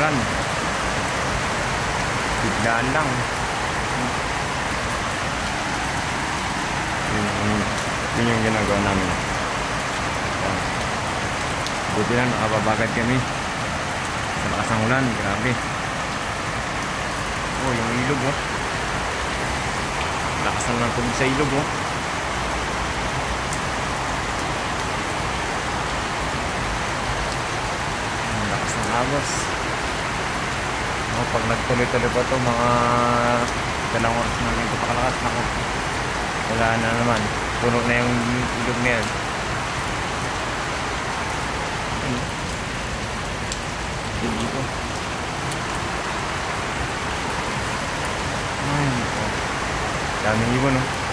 umulan. Biglaan lang. Yun yung ginagawa namin. Buti lang nakababagad kami sa lakas ng ulan. Grabe. Oh, yung ilog oh. Lakas ng tubig sa ilog oh. Lakas ng agos. Oh, pag nagtuloy-tuloy pa to mga 2 oras na ito pakalakas na ko. Wala na naman. Puno na yung ilog na yan. Dito. Ay, daming ibon oh.